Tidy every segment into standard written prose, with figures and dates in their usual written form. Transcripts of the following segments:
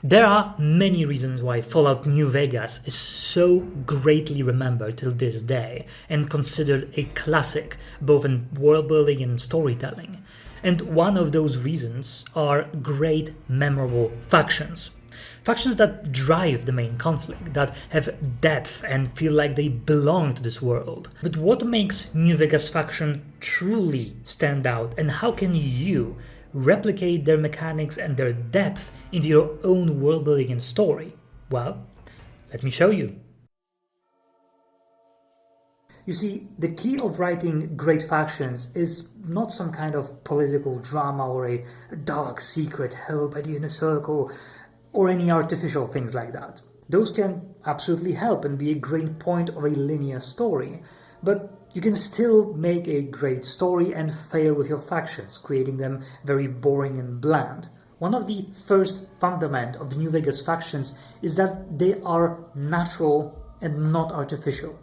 There are many reasons why Fallout New Vegas is so greatly remembered till this day and considered a classic both in world building and storytelling. And one of those reasons are great memorable factions. Factions that drive the main conflict, that have depth and feel like they belong to this world. But what makes New Vegas faction truly stand out, and how can you replicate their mechanics and their depth into your own world building and story? Well, let me show you. You see, the key of writing great factions is not some kind of political drama or a dark secret held by the inner circle or any artificial things like that. Those can absolutely help and be a great point of a linear story, but you can still make a great story and fail with your factions, creating them very boring and bland. One of the first fundaments of the New Vegas factions is that they are natural and not artificial.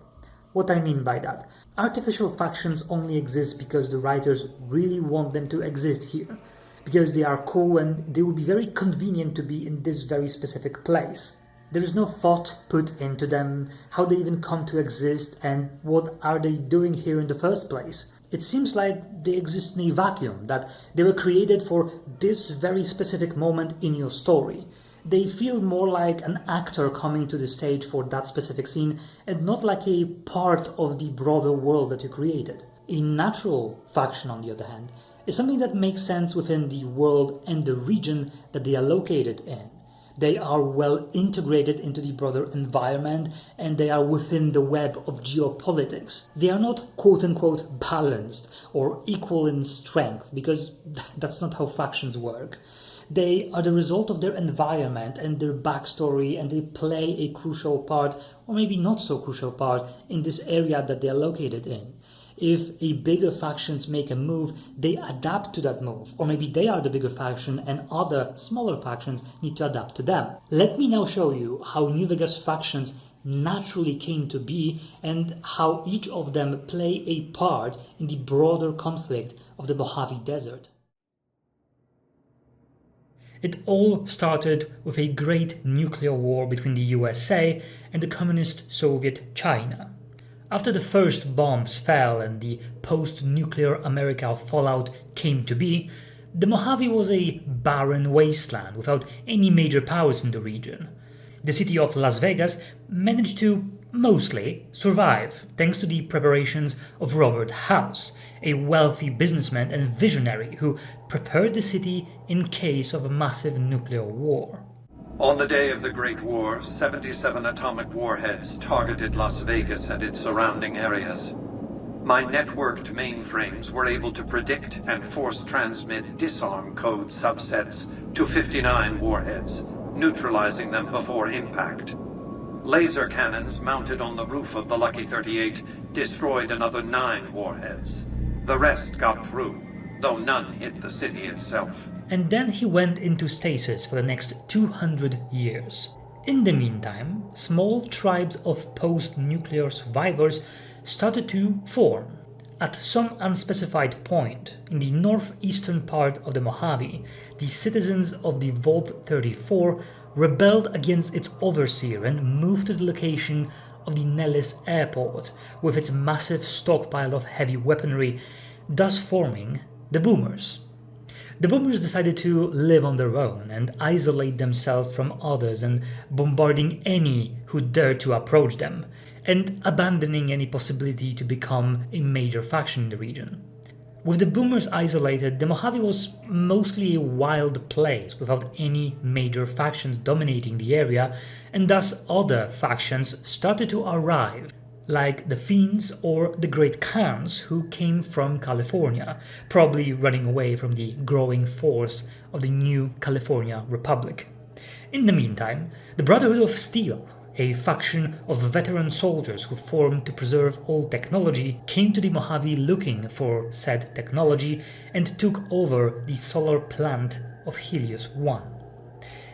What I mean by that? Artificial factions only exist because the writers really want them to exist here, because they are cool and they would be very convenient to be in this very specific place. There is no thought put into them, how they even come to exist, and what are they doing here in the first place. It seems like they exist in a vacuum, that they were created for this very specific moment in your story. They feel more like an actor coming to the stage for that specific scene, and not like a part of the broader world that you created. A natural faction, on the other hand, is something that makes sense within the world and the region that they are located in. They are well integrated into the broader environment, and they are within the web of geopolitics. They are not quote-unquote balanced or equal in strength, because that's not how factions work. They are the result of their environment and their backstory, and they play a crucial part, or maybe not so crucial part, in this area that they are located in. If a bigger factions make a move, they adapt to that move, or maybe they are the bigger faction and other smaller factions need to adapt to them. Let me now show you how New Vegas factions naturally came to be and how each of them play a part in the broader conflict of the Mojave Desert. It all started with a great nuclear war between the USA and the communist Soviet China. After the first bombs fell and the post-nuclear America fallout came to be, the Mojave was a barren wasteland without any major powers in the region. The city of Las Vegas managed to mostly survive thanks to the preparations of Robert House, a wealthy businessman and visionary who prepared the city in case of a massive nuclear war. On the day of the Great War, 77 atomic warheads targeted Las Vegas and its surrounding areas. My networked mainframes were able to predict and force transmit disarm code subsets to 59 warheads, neutralizing them before impact. Laser cannons mounted on the roof of the Lucky 38 destroyed another 9 warheads. The rest got through, though none hit the city itself. And then he went into stasis for the next 200 years. In the meantime, small tribes of post-nuclear survivors started to form. At some unspecified point in the northeastern part of the Mojave, the citizens of the Vault 34 rebelled against its overseer and moved to the location of the Nellis Airport with its massive stockpile of heavy weaponry, thus forming the Boomers. The Boomers decided to live on their own and isolate themselves from others, and bombarding any who dared to approach them, and abandoning any possibility to become a major faction in the region. With the Boomers isolated, the Mojave was mostly a wild place without any major factions dominating the area, and thus other factions started to arrive, like the Fiends or the Great Khans, who came from California, probably running away from the growing force of the new California Republic. In the meantime, the Brotherhood of Steel, a faction of veteran soldiers who formed to preserve old technology, came to the Mojave looking for said technology and took over the solar plant of Helios 1.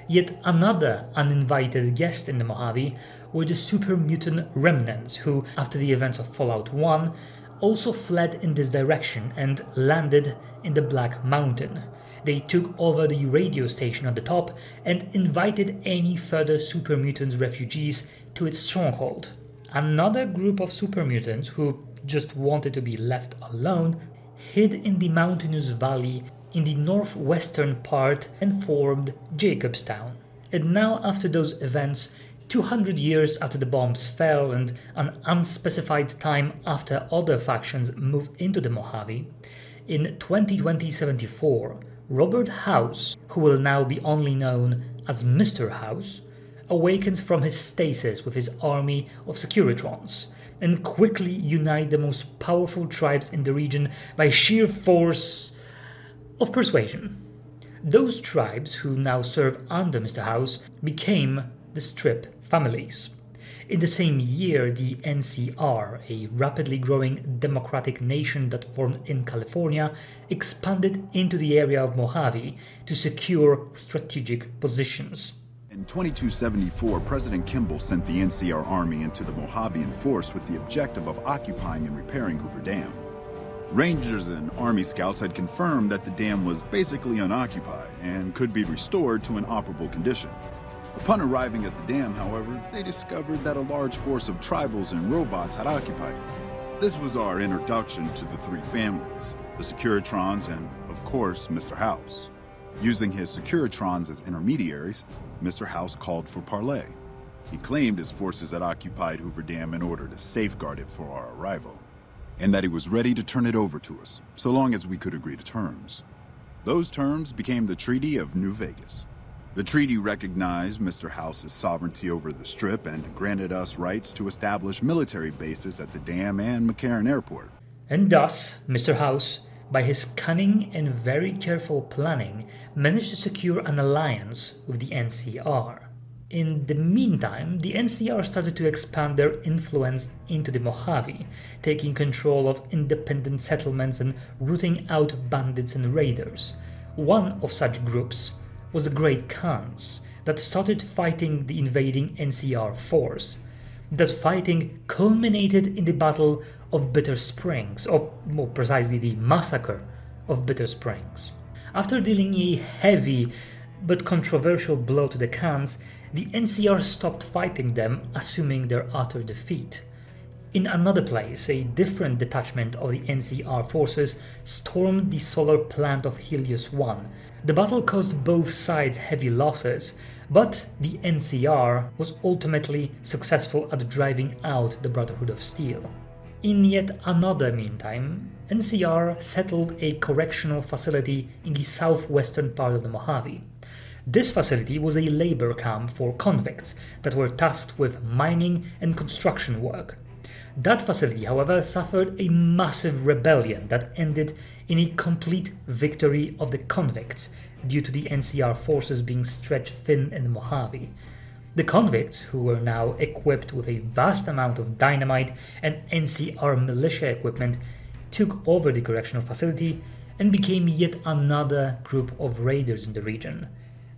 Yet another uninvited guest in the Mojave were the super mutant remnants who, after the events of Fallout 1, also fled in this direction and landed in the Black Mountain, They took over the radio station on the top and invited any further super mutants refugees to its stronghold. Another group of super mutants who just wanted to be left alone hid in the mountainous valley in the northwestern part and formed Jacobstown. And now, after those events, 200 years after the bombs fell and an unspecified time after other factions moved into the Mojave, in 2074, Robert House, who will now be only known as Mr. House, awakens from his stasis with his army of Securitrons and quickly unite the most powerful tribes in the region by sheer force of persuasion. Those tribes who now serve under Mr. House became the Strip families. In the same year, the NCR, a rapidly growing democratic nation that formed in California, expanded into the area of Mojave to secure strategic positions. In 2274, President Kimball sent the NCR Army into the Mojavean force with the objective of occupying and repairing Hoover Dam. Rangers and Army scouts had confirmed that the dam was basically unoccupied and could be restored to an operable condition. Upon arriving at the dam, however, they discovered that a large force of tribals and robots had occupied it. This was our introduction to the three families, the Securitrons and, of course, Mr. House. Using his Securitrons as intermediaries, Mr. House called for parley. He claimed his forces had occupied Hoover Dam in order to safeguard it for our arrival, and that he was ready to turn it over to us, so long as we could agree to terms. Those terms became the Treaty of New Vegas. The treaty recognized Mr. House's sovereignty over the Strip and granted us rights to establish military bases at the dam and McCarran Airport. And thus, Mr. House, by his cunning and very careful planning, managed to secure an alliance with the NCR. In the meantime, the NCR started to expand their influence into the Mojave, taking control of independent settlements and rooting out bandits and raiders. One of such groups was the Great Khans that started fighting the invading NCR force. That fighting culminated in the Battle of Bitter Springs, or more precisely the Massacre of Bitter Springs. After dealing a heavy but controversial blow to the Khans, the NCR stopped fighting them, assuming their utter defeat. In another place, a different detachment of the NCR forces stormed the solar plant of Helios 1. The battle caused both sides heavy losses, but the NCR was ultimately successful at driving out the Brotherhood of Steel. In yet another meantime, NCR settled a correctional facility in the southwestern part of the Mojave. This facility was a labor camp for convicts that were tasked with mining and construction work. That facility, however, suffered a massive rebellion that ended in a complete victory of the convicts due to the NCR forces being stretched thin in the Mojave. The convicts, who were now equipped with a vast amount of dynamite and NCR militia equipment, took over the correctional facility and became yet another group of raiders in the region,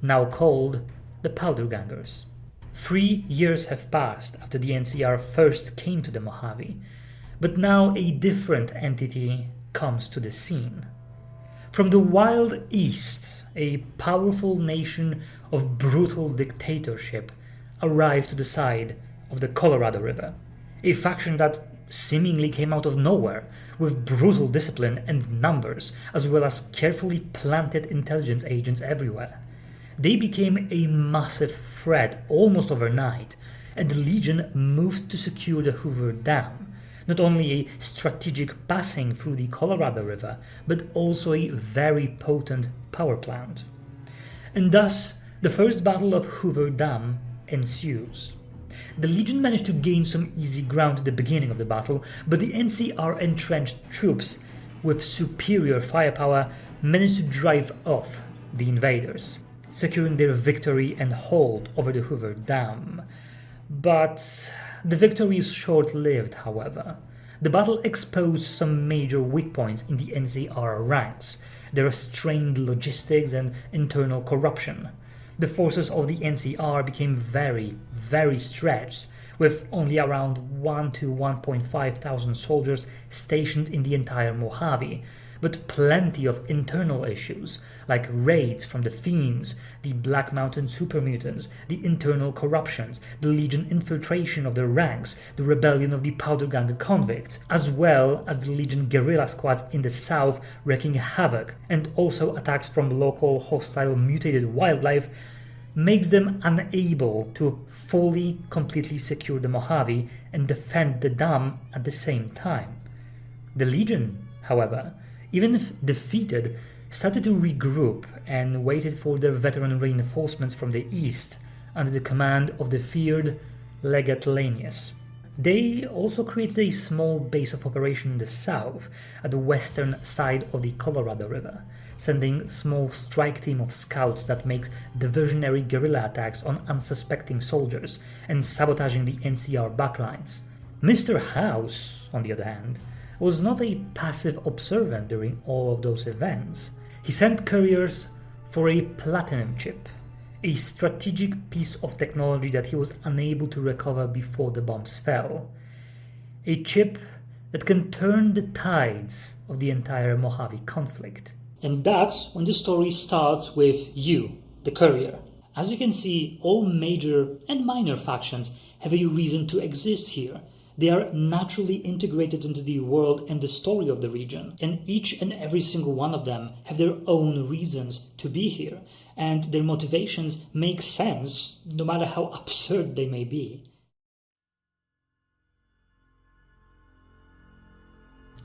now called the Powder Gangers. 3 years have passed after the NCR first came to the Mojave, but now a different entity comes to the scene. From the Wild East, a powerful nation of brutal dictatorship arrived to the side of the Colorado River, a faction that seemingly came out of nowhere, with brutal discipline and numbers, as well as carefully planted intelligence agents everywhere. They became a massive threat almost overnight, and the Legion moved to secure the Hoover Dam, not only a strategic passing through the Colorado River, but also a very potent power plant. And thus, the first battle of Hoover Dam ensues. The Legion managed to gain some easy ground at the beginning of the battle, but the NCR entrenched troops with superior firepower managed to drive off the invaders, securing their victory and hold over the Hoover Dam. But the victory is short-lived, however. The battle exposed some major weak points in the NCR ranks, their strained logistics and internal corruption. The forces of the NCR became very, very stretched, with only around 1 to 1.5 thousand soldiers stationed in the entire Mojave, but plenty of internal issues, like raids from the Fiends, the Black Mountain Supermutants, the internal corruptions, the Legion infiltration of their ranks, the rebellion of the Powder Gang convicts, as well as the Legion guerrilla squads in the south wreaking havoc, and also attacks from local hostile mutated wildlife, makes them unable to fully, completely secure the Mojave and defend the dam at the same time. The Legion, however, even if defeated, started to regroup and waited for their veteran reinforcements from the east under the command of the feared Legate Lanius. They also created a small base of operation in the south at the western side of the Colorado River, sending small strike team of scouts that makes diversionary guerrilla attacks on unsuspecting soldiers and sabotaging the NCR backlines. Mr. House, on the other hand, was not a passive observant during all of those events. He sent couriers for a platinum chip, a strategic piece of technology that he was unable to recover before the bombs fell. A chip that can turn the tides of the entire Mojave conflict. And that's when the story starts with you, the courier. As you can see, all major and minor factions have a reason to exist here. They are naturally integrated into the world and the story of the region, and each and every single one of them have their own reasons to be here, and their motivations make sense, no matter how absurd they may be.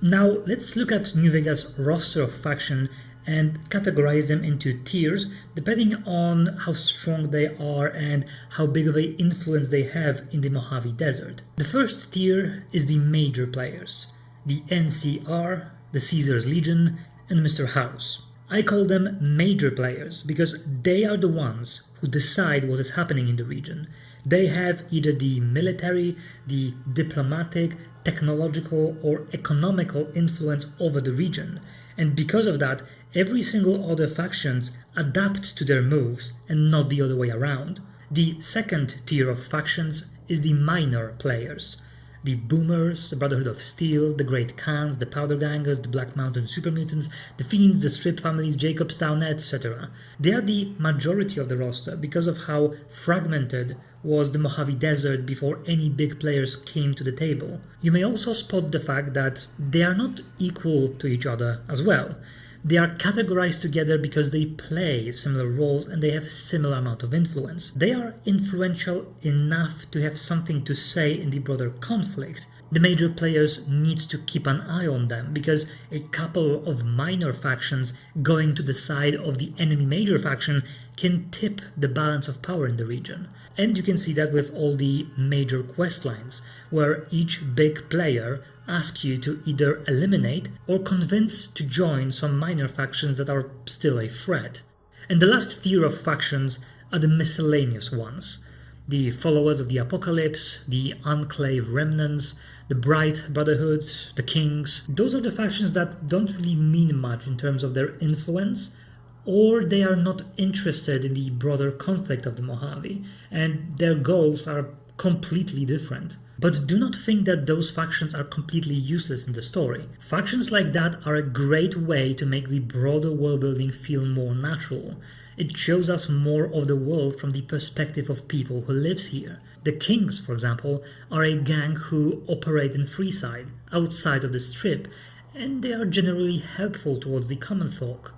Now let's look at New Vegas' roster of faction and categorize them into tiers depending on how strong they are and how big of an influence they have in the Mojave Desert. The first tier is the major players, the NCR, the Caesar's Legion, and Mr. House. I call them major players because they are the ones who decide what is happening in the region. They have either the military, the diplomatic, technological, or economical influence over the region, and because of that, every single other factions adapt to their moves and not the other way around. The second tier of factions is the minor players. The Boomers, the Brotherhood of Steel, the Great Khans, the Powder Gangers, the Black Mountain Supermutants, the Fiends, the Strip Families, Jacobstown, etc. They are the majority of the roster because of how fragmented was the Mojave Desert before any big players came to the table. You may also spot the fact that they are not equal to each other as well. They are categorized together because they play similar roles and they have a similar amount of influence. They are influential enough to have something to say in the broader conflict. The major players need to keep an eye on them because a couple of minor factions going to the side of the enemy major faction can tip the balance of power in the region. And you can see that with all the major quest lines, where each big player asks you to either eliminate or convince to join some minor factions that are still a threat. And the last tier of factions are the miscellaneous ones. The Followers of the Apocalypse, the Enclave Remnants, the Bright Brotherhood, the Kings. Those are the factions that don't really mean much in terms of their influence, or they are not interested in the broader conflict of the Mojave, and their goals are completely different. But do not think that those factions are completely useless in the story. Factions like that are a great way to make the broader world building feel more natural. It shows us more of the world from the perspective of people who lives here. The Kings, for example, are a gang who operate in Freeside, outside of the Strip, and they are generally helpful towards the common folk.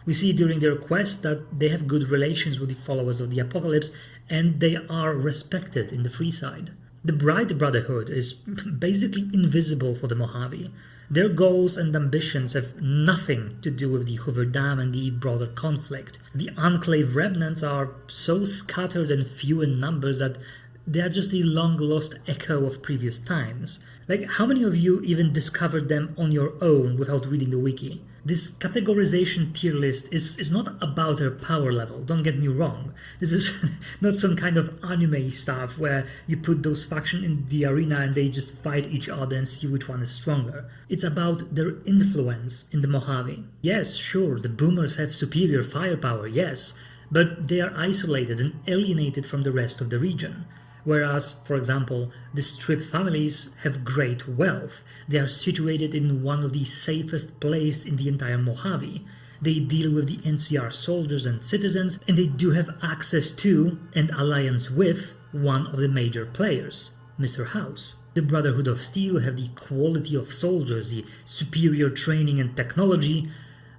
We see during their quest that they have good relations with the Followers of the Apocalypse, and they are respected in the Freeside. The Bright Brotherhood is basically invisible for the Mojave. Their goals and ambitions have nothing to do with the Hoover Dam and the broader conflict. The Enclave Remnants are so scattered and few in numbers that they are just a long-lost echo of previous times. Like, how many of you even discovered them on your own without reading the wiki? This categorization tier list is not about their power level, don't get me wrong. This is not some kind of anime stuff where you put those factions in the arena and they just fight each other and see which one is stronger. It's about their influence in the Mojave. Yes, sure, the Boomers have superior firepower, yes, but they are isolated and alienated from the rest of the region. Whereas, for example, the Strip families have great wealth. They are situated in one of the safest places in the entire Mojave. They deal with the NCR soldiers and citizens, and they do have access to and alliance with one of the major players, Mr. House. The Brotherhood of Steel have the quality of soldiers, the superior training and technology,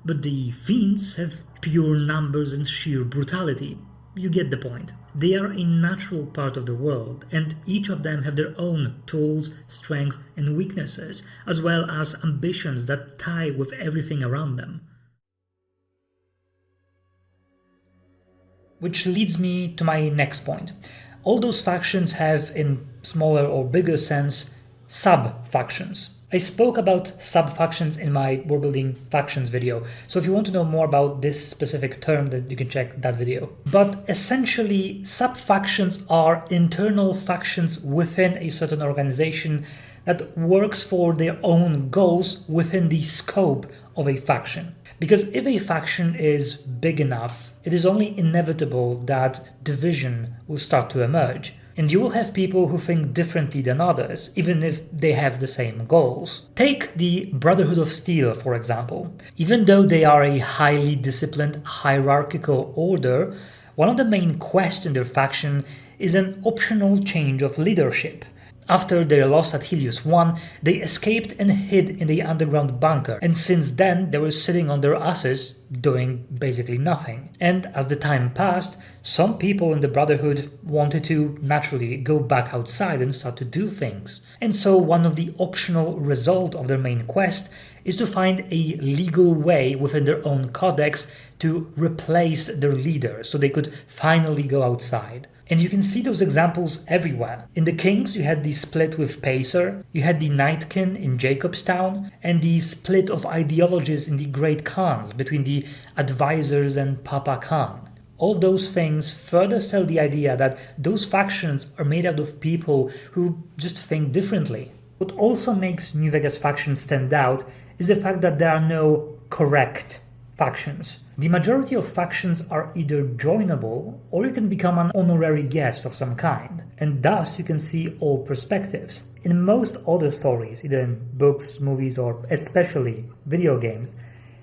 but the Fiends have pure numbers and sheer brutality. You get the point. They are a natural part of the world, and each of them have their own tools, strength, and weaknesses, as well as ambitions that tie with everything around them. Which leads me to my next point. All those factions have, in smaller or bigger sense, sub-factions. I spoke about sub-factions in my world-building factions video, so if you want to know more about this specific term, then you can check that video. But essentially, sub-factions are internal factions within a certain organization that works for their own goals within the scope of a faction. Because if a faction is big enough, it is only inevitable that division will start to emerge. And you will have people who think differently than others, even if they have the same goals. Take the Brotherhood of Steel, for example. Even though they are a highly disciplined, hierarchical order, one of the main quests in their faction is an optional change of leadership. After their loss at Helios 1, they escaped and hid in the underground bunker, and since then they were sitting on their asses, doing basically nothing. And as the time passed, some people in the Brotherhood wanted to naturally go back outside and start to do things. And so one of the optional results of their main quest is to find a legal way within their own codex to replace their leader, so they could finally go outside. And you can see those examples everywhere. In the Kings, you had the split with Pacer, you had the Nightkin in Jacobstown, and the split of ideologies in the Great Khans between the Advisors and Papa Khan. All those things further sell the idea that those factions are made out of people who just think differently. What also makes New Vegas factions stand out is the fact that there are no correct factions. The majority of factions are either joinable or you can become an honorary guest of some kind, and thus you can see all perspectives. In most other stories, either in books, movies, or especially video games,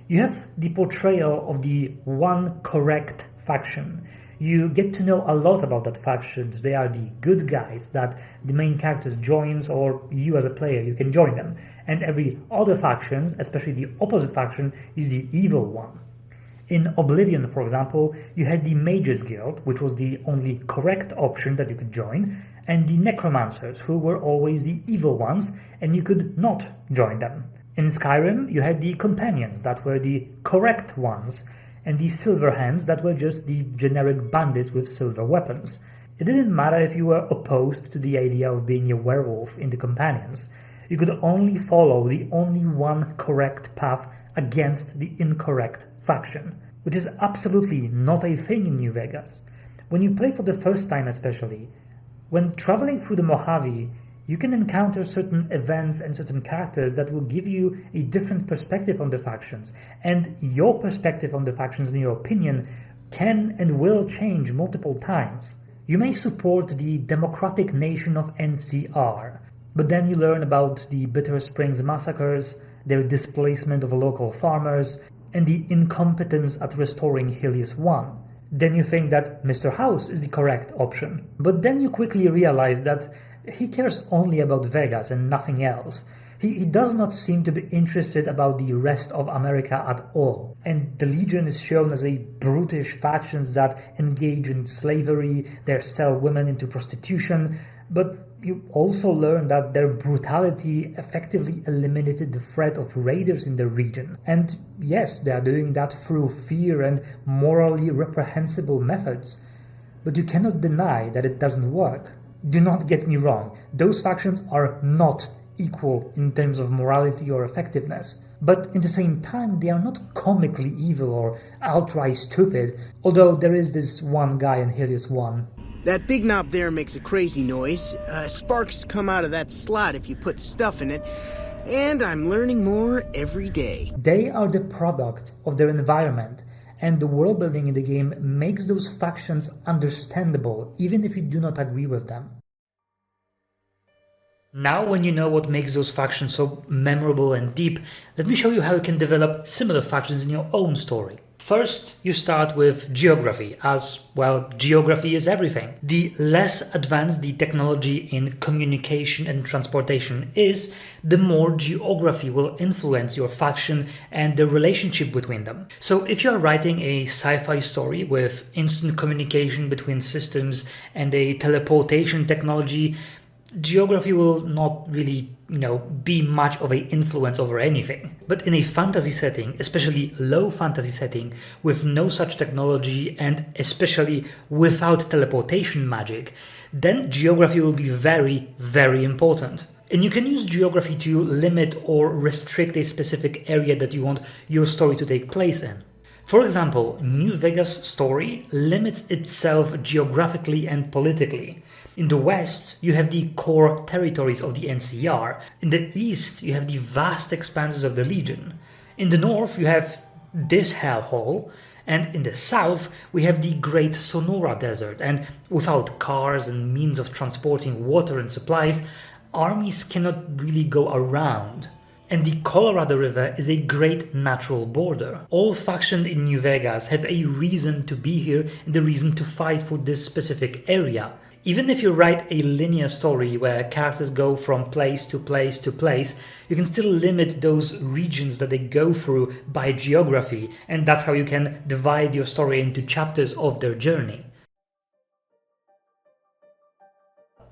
you have the portrayal of the one correct faction. You get to know a lot about that factions. They are the good guys that the main characters joins, or you as a player, you can join them. And every other faction, especially the opposite faction, is the evil one. In Oblivion, for example, you had the Mages Guild, which was the only correct option that you could join, and the Necromancers, who were always the evil ones, and you could not join them. In Skyrim, you had the Companions, that were the correct ones, and the Silverhands, that were just the generic bandits with silver weapons. It didn't matter if you were opposed to the idea of being a werewolf in the Companions. You could only follow the only one correct path against the incorrect faction, which is absolutely not a thing in New Vegas. When you play for the first time especially, when traveling through the Mojave, you can encounter certain events and certain characters that will give you a different perspective on the factions, and your perspective on the factions, in your opinion, can and will change multiple times. You may support the democratic nation of NCR, but then you learn about the Bitter Springs massacres, their displacement of local farmers, and the incompetence at restoring Helios 1. Then you think that Mr. House is the correct option. But then you quickly realize that he cares only about Vegas and nothing else. He does not seem to be interested about the rest of America at all. And the Legion is shown as a brutish faction that engage in slavery, they sell women into prostitution, but you also learn that their brutality effectively eliminated the threat of raiders in the region. And yes, they are doing that through fear and morally reprehensible methods. But you cannot deny that it doesn't work. Do not get me wrong, those factions are not equal in terms of morality or effectiveness. But in the same time, they are not comically evil or outright stupid, although there is this one guy in Helios 1. That big knob there makes a crazy noise. Sparks come out of that slot if you put stuff in it, and I'm learning more every day. They are the product of their environment, and the world building in the game makes those factions understandable, even if you do not agree with them. Now, when you know what makes those factions so memorable and deep, let me show you how you can develop similar factions in your own story. First, you start with geography, as, well, geography is everything. The less advanced the technology in communication and transportation is, the more geography will influence your faction and the relationship between them. So if you are writing a sci-fi story with instant communication between systems and a teleportation technology, geography will not really, be much of an influence over anything. But in a fantasy setting, especially low fantasy setting, with no such technology and especially without teleportation magic, then geography will be very, very important. And you can use geography to limit or restrict a specific area that you want your story to take place in. For example, New Vegas' story limits itself geographically and politically. In the west, you have the core territories of the NCR. In the east, you have the vast expanses of the Legion. In the north, you have this hellhole. And in the south, we have the Great Sonora Desert. And without cars and means of transporting water and supplies, armies cannot really go around. And the Colorado River is a great natural border. All factions in New Vegas have a reason to be here and a reason to fight for this specific area. Even if you write a linear story where characters go from place to place to place, you can still limit those regions that they go through by geography, and that's how you can divide your story into chapters of their journey.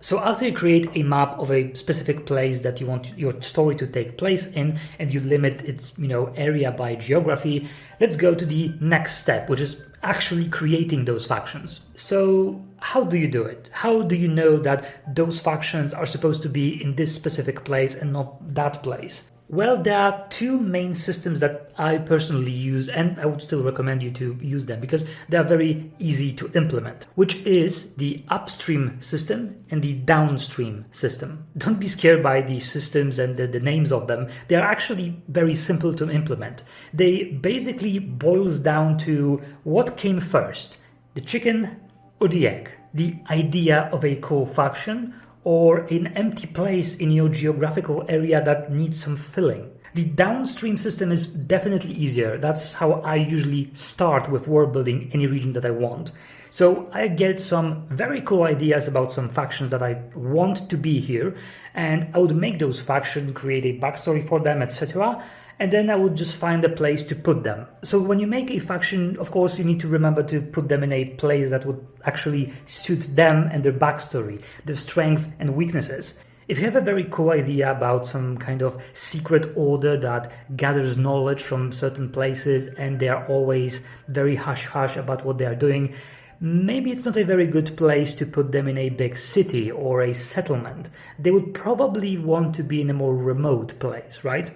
So after you create a map of a specific place that you want your story to take place in, and you limit its area by geography, let's go to the next step, which is actually creating those factions. So how do you do it? How do you know that those factions are supposed to be in this specific place and not that place? Well, there are two main systems that I personally use, and I would still recommend you to use them because they are very easy to implement, which is the upstream system and the downstream system. Don't be scared by the systems and the names of them. They are actually very simple to implement. They basically boils down to what came first, the chicken or the egg, the idea of a cool faction, or an empty place in your geographical area that needs some filling. The downstream system is definitely easier. That's how I usually start with world building any region that I want. So I get some very cool ideas about some factions that I want to be here, and I would make those factions, create a backstory for them, etc. And then I would just find a place to put them. So when you make a faction, of course, you need to remember to put them in a place that would actually suit them and their backstory, their strengths and weaknesses. If you have a very cool idea about some kind of secret order that gathers knowledge from certain places and they are always very hush-hush about what they are doing, maybe it's not a very good place to put them in a big city or a settlement. They would probably want to be in a more remote place, right?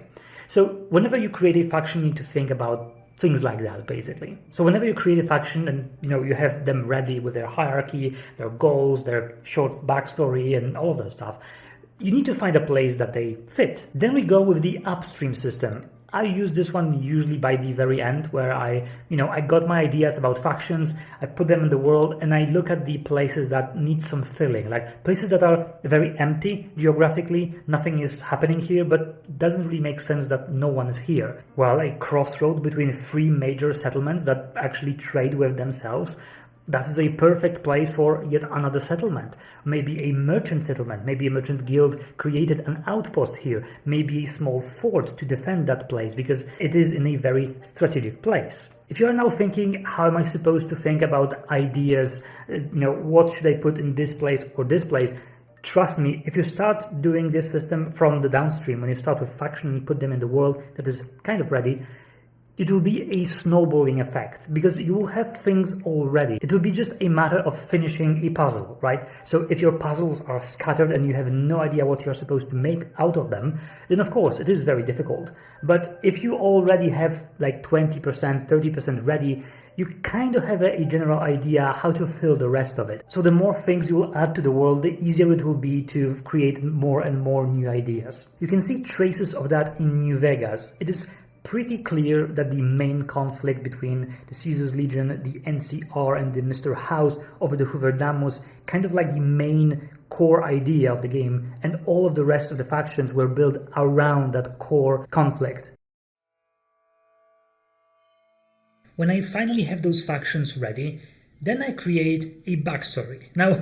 So whenever you create a faction, you need to think about things like that, basically. So whenever you create a faction and you have them ready with their hierarchy, their goals, their short backstory and all of that stuff, you need to find a place that they fit. Then we go with the upstream system. I use this one usually by the very end, where I got my ideas about factions, I put them in the world, and I look at the places that need some filling, like places that are very empty geographically, nothing is happening here, but it doesn't really make sense that no one is here. Well, a crossroad between three major settlements that actually trade with themselves, that is a perfect place for yet another settlement. Maybe a merchant settlement, maybe a merchant guild created an outpost here, maybe a small fort to defend that place because it is in a very strategic place. If you are now thinking, how am I supposed to think about ideas, what should I put in this place or this place? Trust me, if you start doing this system from the downstream, when you start with faction and put them in the world that is kind of ready, it will be a snowballing effect because you will have things already. It will be just a matter of finishing a puzzle, right? So if your puzzles are scattered and you have no idea what you're supposed to make out of them, then of course it is very difficult. But if you already have like 20%, 30% ready, you kind of have a general idea how to fill the rest of it. So the more things you will add to the world, the easier it will be to create more and more new ideas. You can see traces of that in New Vegas. It is pretty clear that the main conflict between the Caesar's Legion, the NCR, and the Mr. House over the Hoover Dam was kind of like the main core idea of the game, and all of the rest of the factions were built around that core conflict. When I finally have those factions ready, then I create a backstory. Now,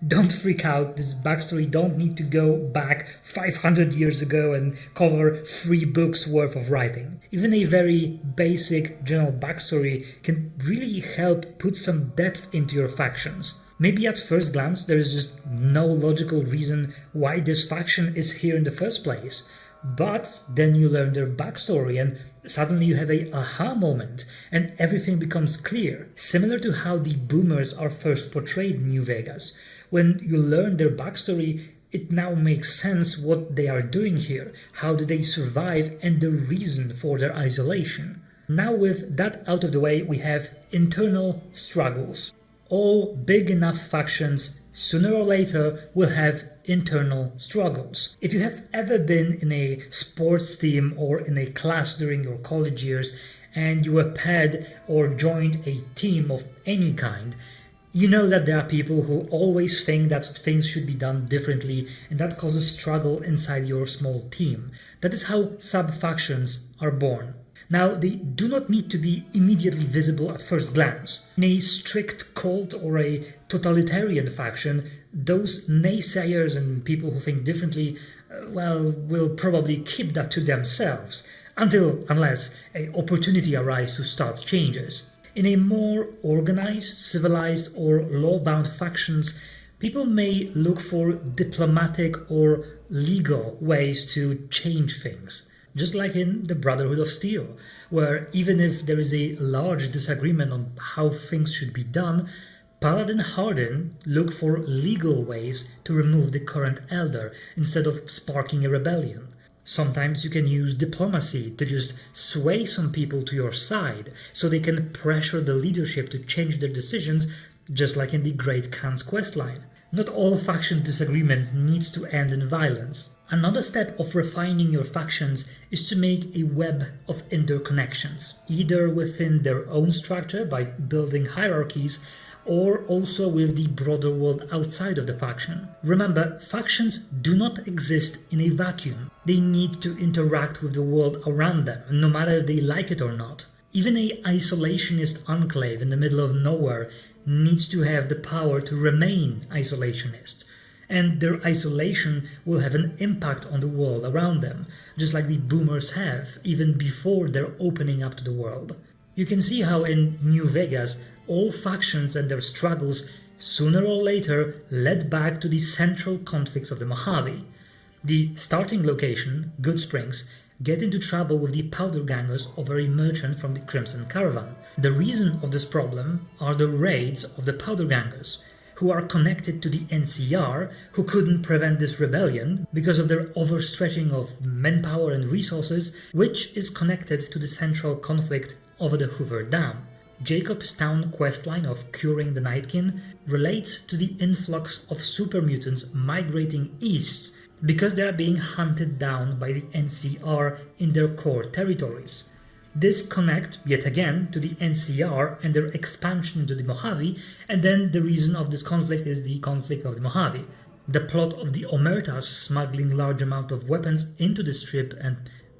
don't freak out, this backstory don't need to go back 500 years ago and cover 3 books worth of writing. Even a very basic general backstory can really help put some depth into your factions. Maybe at first glance there is just no logical reason why this faction is here in the first place. But then you learn their backstory and suddenly you have a aha moment and everything becomes clear. Similar to how the boomers are first portrayed in New Vegas. When you learn their backstory, it now makes sense what they are doing here, how did they survive, and the reason for their isolation. Now with that out of the way, we have internal struggles. All big enough factions sooner or later will have internal struggles. If you have ever been in a sports team or in a class during your college years and you were paired or joined a team of any kind, you know that there are people who always think that things should be done differently, and that causes struggle inside your small team. That is how sub-factions are born. Now, they do not need to be immediately visible at first glance. In a strict cult or a totalitarian faction, those naysayers and people who think differently, will probably keep that to themselves, unless an opportunity arises to start changes. In a more organized, civilized or law-bound factions, people may look for diplomatic or legal ways to change things. Just like in the Brotherhood of Steel, where even if there is a large disagreement on how things should be done, Paladin Hardin look for legal ways to remove the current elder instead of sparking a rebellion. Sometimes you can use diplomacy to just sway some people to your side so they can pressure the leadership to change their decisions, just like in the Great Khan's questline. Not all faction disagreement needs to end in violence. Another step of refining your factions is to make a web of interconnections, either within their own structure by building hierarchies, or also with the broader world outside of the faction. Remember, factions do not exist in a vacuum. They need to interact with the world around them, no matter if they like it or not. Even an isolationist enclave in the middle of nowhere needs to have the power to remain isolationist. And their isolation will have an impact on the world around them, just like the boomers have, even before they're opening up to the world. You can see how in New Vegas, all factions and their struggles sooner or later led back to the central conflicts of the Mojave. The starting location, Good Springs, get into trouble with the powder gangers over a merchant from the Crimson Caravan. The reason of this problem are the raids of the powder gangers, who are connected to the NCR, who couldn't prevent this rebellion because of their overstretching of manpower and resources, which is connected to the central conflict over the Hoover Dam. Jacobstown questline of Curing the Nightkin relates to the influx of super mutants migrating east because they are being hunted down by the NCR in their core territories. This connects, yet again, to the NCR and their expansion into the Mojave, and then the reason of this conflict is the conflict of the Mojave. The plot of the Omertas smuggling large amount of weapons into the strip and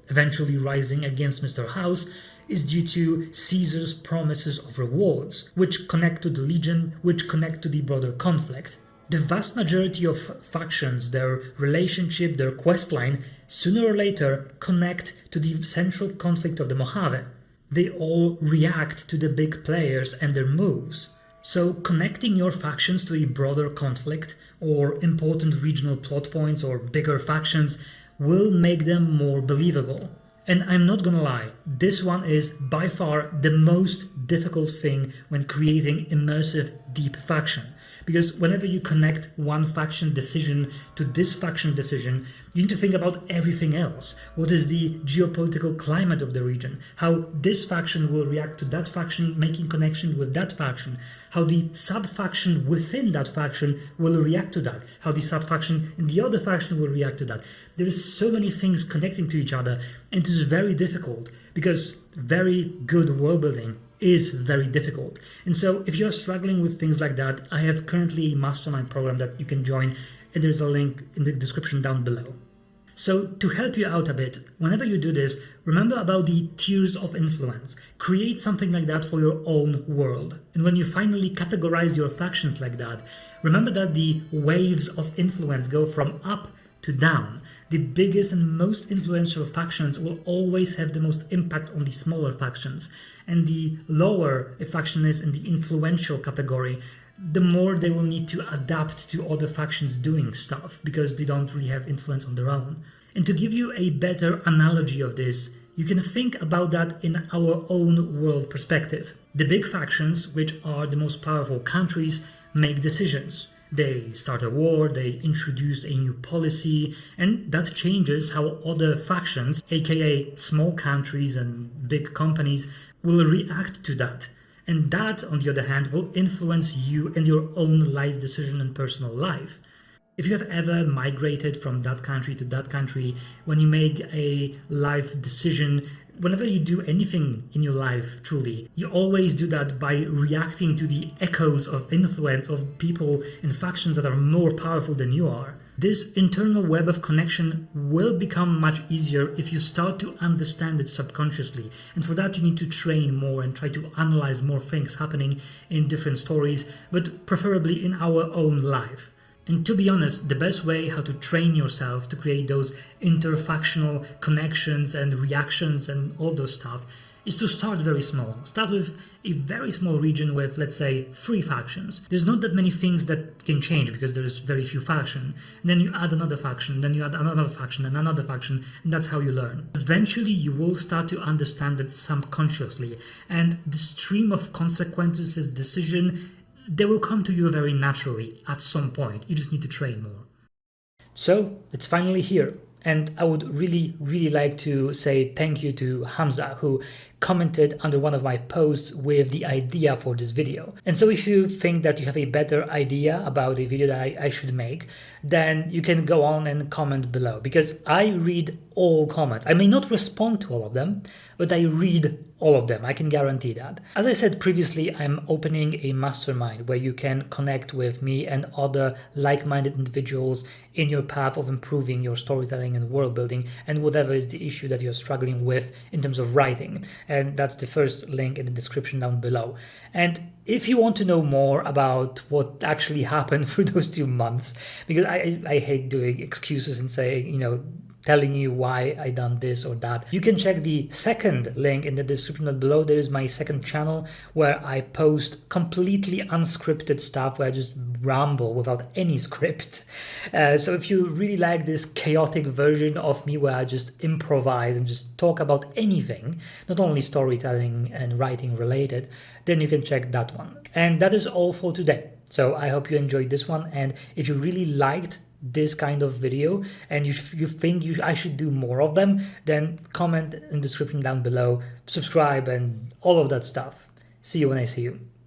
eventually rising against Mr. House is due to Caesar's promises of rewards, which connect to the Legion, which connect to the broader conflict. The vast majority of factions, their relationship, their questline, sooner or later connect to the central conflict of the Mojave. They all react to the big players and their moves. So connecting your factions to a broader conflict, or important regional plot points or bigger factions, will make them more believable. And I'm not gonna lie, this one is by far the most difficult thing when creating immersive deep faction. Because whenever you connect one faction decision to this faction decision, you need to think about everything else. What is the geopolitical climate of the region? How this faction will react to that faction, making connection with that faction. How the sub-faction within that faction will react to that. How the sub-faction in the other faction will react to that. There is so many things connecting to each other, and it is very difficult because very good world building is very difficult. And so if you're struggling with things like that, I have currently a mastermind program that you can join. and there's a link in the description down below. So to help you out a bit, whenever you do this, remember about the tiers of influence. Create something like that for your own world. And when you finally categorize your factions like that, remember that the waves of influence go from up to down. The biggest and most influential factions will always have the most impact on the smaller factions. And the lower a faction is in the influential category, the more they will need to adapt to other factions doing stuff because they don't really have influence on their own. And to give you a better analogy of this, you can think about that in our own world perspective. The big factions, which are the most powerful countries, make decisions. They start a war, they introduce a new policy, and that changes how other factions, aka small countries and big companies, will react to that. And that, on the other hand, will influence you and your own life decision and personal life. If you have ever migrated from that country to that country, when you make a life decision, whenever you do anything in your life, truly, you always do that by reacting to the echoes of influence of people and factions that are more powerful than you are. This internal web of connection will become much easier if you start to understand it subconsciously. And for that, you need to train more and try to analyze more things happening in different stories, but preferably in our own life. And to be honest, the best way how to train yourself to create those interfactional connections and reactions and all those stuff is to start very small. Start with a very small region with, let's say, 3 factions. There's not that many things that can change because there's very few factions. And then you add another faction, then you add another faction and another faction, and that's how you learn. Eventually, you will start to understand it subconsciously. And the stream of consequences, this decision, they will come to you very naturally at some point. You just need to train more. So, it's finally here. And I would really like to say thank you to Hamza, who commented under one of my posts with the idea for this video. And so if you think that you have a better idea about a video that I should make, then you can go on and comment below, because I read all comments. I may not respond to all of them, but I read all of them. I can guarantee that. As I said previously, I'm opening a mastermind where you can connect with me and other like-minded individuals in your path of improving your storytelling and world building and whatever is the issue that you're struggling with in terms of writing. And that's the first link in the description down below. And if you want to know more about what actually happened through those 2 months, because I hate doing excuses and saying, telling you why I done this or that, you can check the second link in the description down below. There is my second channel where I post completely unscripted stuff, where I just ramble without any script. So if you really like this chaotic version of me where I just improvise and just talk about anything, not only storytelling and writing related, then you can check that one. And that is all for today. So I hope you enjoyed this one, and if you really liked this kind of video and you think I should do more of them, then comment in the description down below, subscribe and all of that stuff. See you when I see you.